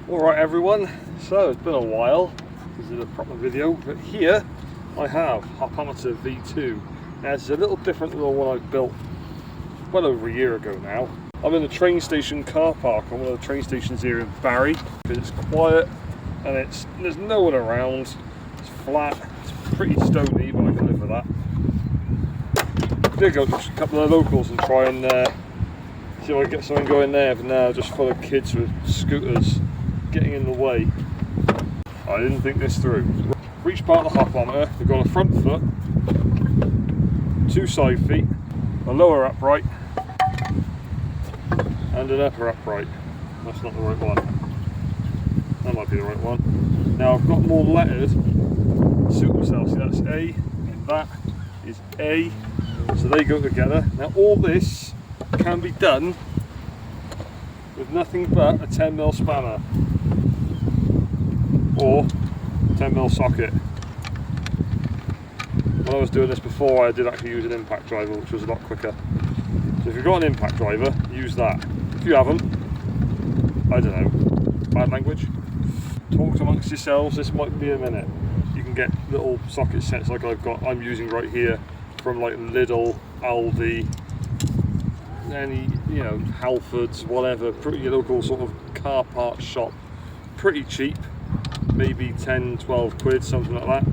Alright everyone, so it's been a while since I did a proper video, but here I have Hopometer V2. Now it's a little different than the one I built well over a year ago now. I'm in the train station car park on one of the train stations here in Barry, because it's quiet and there's no one around, it's flat, it's pretty stony, but I can live with that. I did go to a couple of locals and try and see if I can get something going there, but now just full of kids with scooters getting in the way. I didn't think this through. For each part of the hopometer, we've got a front foot, 2 side feet, a lower upright, and an upper upright. That's not the right one. That might be the right one. Now I've got more letters to suit themselves. See, that's A, and that is A. So they go together. Now all this can be done with nothing but a 10mm spanner or 10mm socket. When I was doing this before, I did actually use an impact driver, which was a lot quicker. So if you've got an impact driver, use that. If you haven't, I don't know, bad language, talk amongst yourselves, this might be a minute. You can get little socket sets like I'm using right here from like Lidl, Aldi, any, you know, Halfords, whatever, your local sort of car parts shop. Pretty cheap, maybe 10, 12 quid, something like that.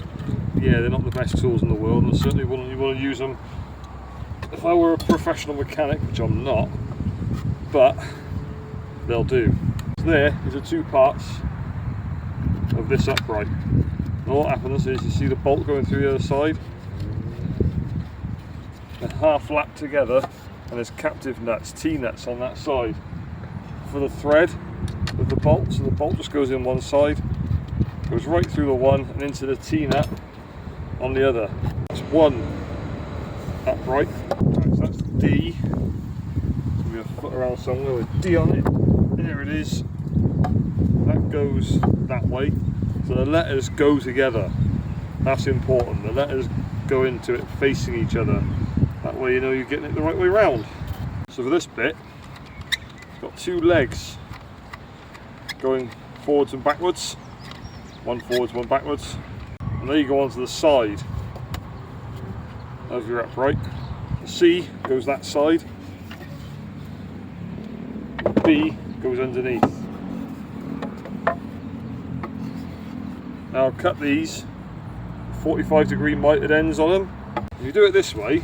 Yeah, they're not the best tools in the world, and certainly wouldn't you want to use them if I were a professional mechanic, which I'm not, but they'll do. So there is the 2 parts of this upright. And what happens is you see the bolt going through the other side, they're half lapped together, and there's captive nuts, T-nuts on that side for the thread with the bolt. So the bolt just goes in one side, goes right through the one and into the T-nut on the other. That's one upright. Right, so that's D. So we have a foot around somewhere with D on it. There it is. That goes that way. So the letters go together. That's important. The letters go into it facing each other. That way you know you're getting it the right way round. So for this bit, it's got 2 legs going forwards and backwards. One forwards, one backwards. And there you go onto the side of your upright. The C goes that side. The B goes underneath. Now I'll cut these 45-degree mitered ends on them. If you do it this way,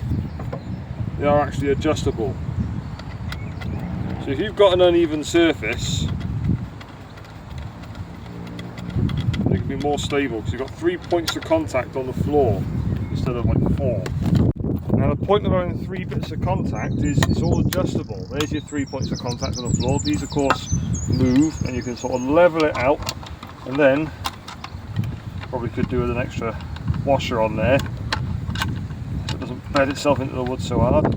they are actually adjustable. So if you've got an uneven surface, they can be more stable because you've got 3 points of contact on the floor instead of like 4. Now the point of having 3 bits of contact is it's all adjustable. There's your 3 points of contact on the floor. These of course move, and you can sort of level it out, and then probably could do with an extra washer on there so it doesn't bed itself into the wood so hard.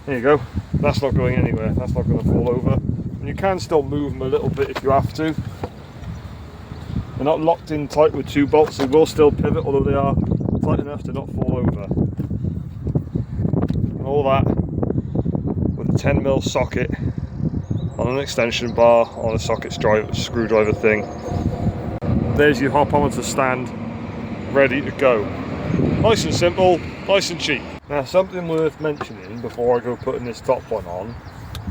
There you go. That's not going anywhere. That's not going to fall over. And you can still move them a little bit if you have to. They're not locked in tight with 2 bolts. They will still pivot, although they are tight enough to not fall over. And all that with a 10mm socket on an extension bar on a socket screwdriver thing. There's your hopometer stand ready to go. Nice and simple, nice and cheap. Now something worth mentioning before I go putting this top one on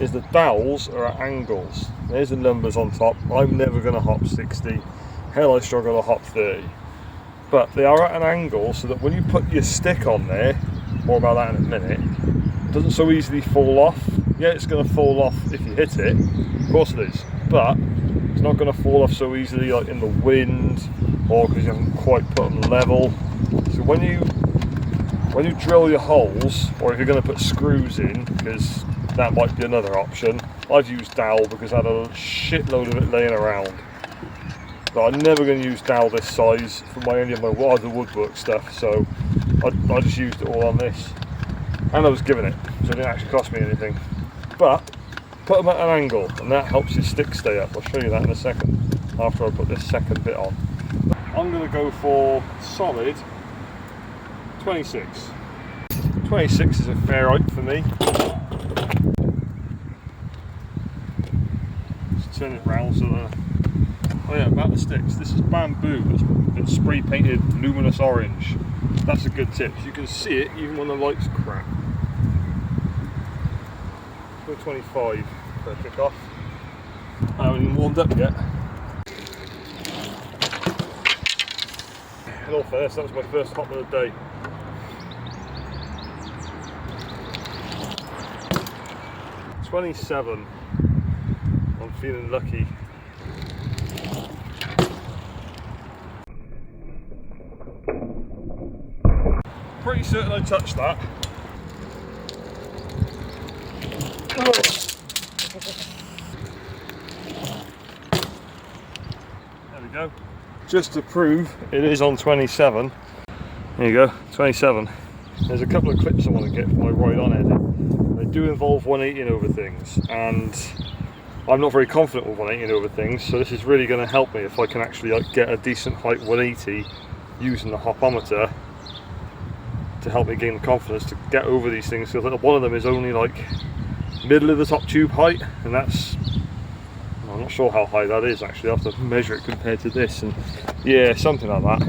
is the dowels are at angles. There's the numbers on top. I'm never going to hop 60. Hell, I struggle to hop 30. But they are at an angle so that when you put your stick on there, more about that in a minute, it doesn't so easily fall off. Yeah, it's going to fall off if you hit it, of course it is, but it's not going to fall off so easily like in the wind or because you haven't quite put them level. So when you drill your holes, or if you're going to put screws in, because that might be another option, I've used dowel because I had a shitload of it laying around. But I'm never going to use dowel this size for any of my other woodwork stuff, so I just used it all on this. And I was given it, so it didn't actually cost me anything. But put them at an angle, and that helps your stick stay up. I'll show you that in a second, after I put this second bit on. I'm going to go for solid 26. 26 is a fair height for me. Just turn it round so that Oh yeah, about the sticks. This is bamboo that's spray painted luminous orange. That's a good tip. You can see it even when the light's crap. Go 25 for a kick off. I haven't even warmed up yet. In all fairness, that was my first hop of the day. $27. I'm feeling lucky. Pretty certain I touched that. There we go. Just to prove it is on 27. There you go, 27. There's a couple of clips I want to get for my ride on edit. They do involve 180 over things, and I'm not very confident with 180 over things, so this is really going to help me if I can actually like get a decent height 180 using the hopometer to help me gain the confidence to get over these things. Because one of them is only like middle of the top tube height, and that's, I'm not sure how high that is actually. I have to measure it compared to this, and yeah, something like that.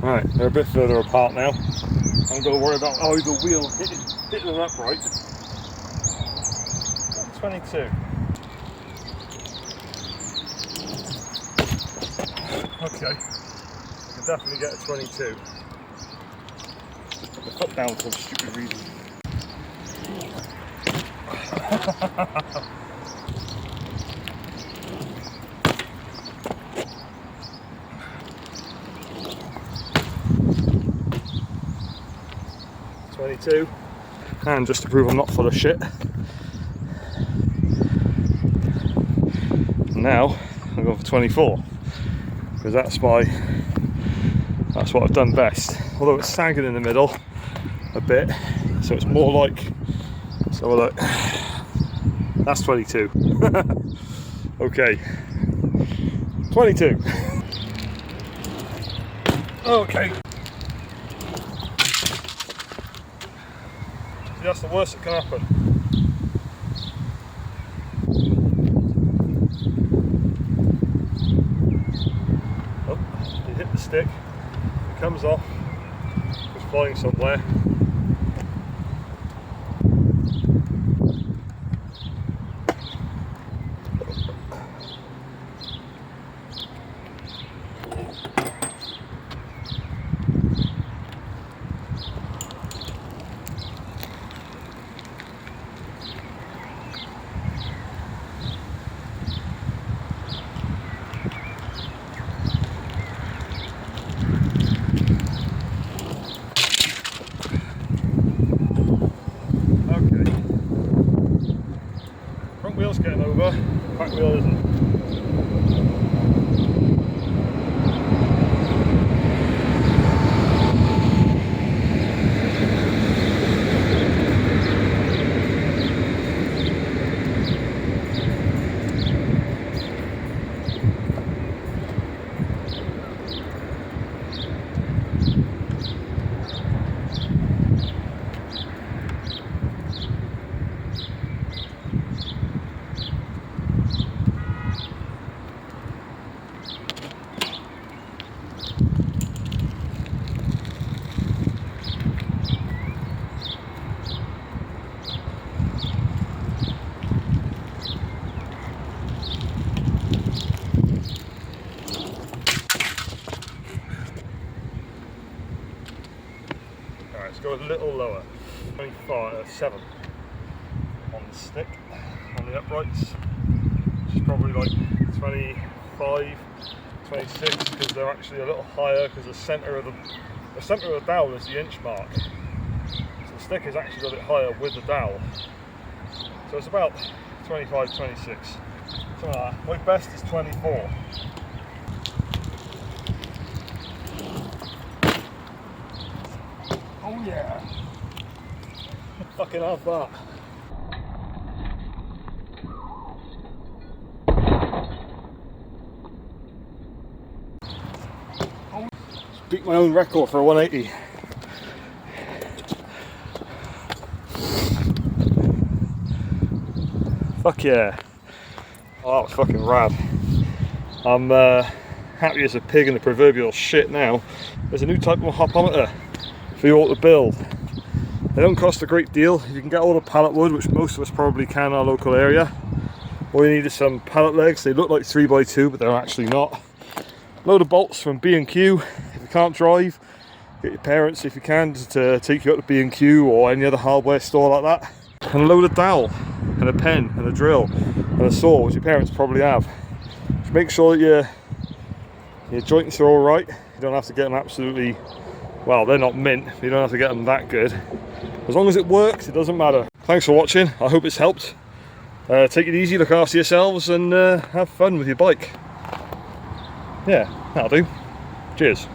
Right, they're a bit further apart now. I'm going to worry about the wheel hitting an upright. 22. Okay, I can definitely get a 22. Put the foot down for some stupid reason. $22. And just to prove I'm not full of shit, now I'm going for 24, because that's what I've done best. Although it's sagging in the middle a bit, so it's more like, so look, that's 22. Okay, 22. Okay. See, that's the worst that can happen. Oh, you hit the stick, it comes off, it's flying somewhere. Wheel's getting over, back wheel isn't. Let's go a little lower, 7 on the stick, on the uprights, which is probably like 25, 26, because they're actually a little higher, because the centre of the dowel is the inch mark, so the stick is actually a little bit higher with the dowel, so it's about 25, 26, something like that. My best is 24. Oh yeah! Fucking have that. Just beat my own record for a 180. Fuck yeah. Oh, that was fucking rad. I'm happy as a pig in the proverbial shit now. There's a new type of hopometer for you all to build. They don't cost a great deal. You can get all the pallet wood, which most of us probably can in our local area. All you need is some pallet legs. They look like 3x2, but they're actually not. Load of bolts from B&Q. If you can't drive, get your parents, if you can, to take you up to B&Q or any other hardware store like that. And a load of dowel, and a pen, and a drill, and a saw, which your parents probably have. Just make sure that your joints are all right. You don't have to get them absolutely, well, they're not mint. You don't have to get them that good. As long as it works, it doesn't matter. Thanks for watching. I hope it's helped. Take it easy, look after yourselves, and have fun with your bike. Yeah, that'll do. Cheers.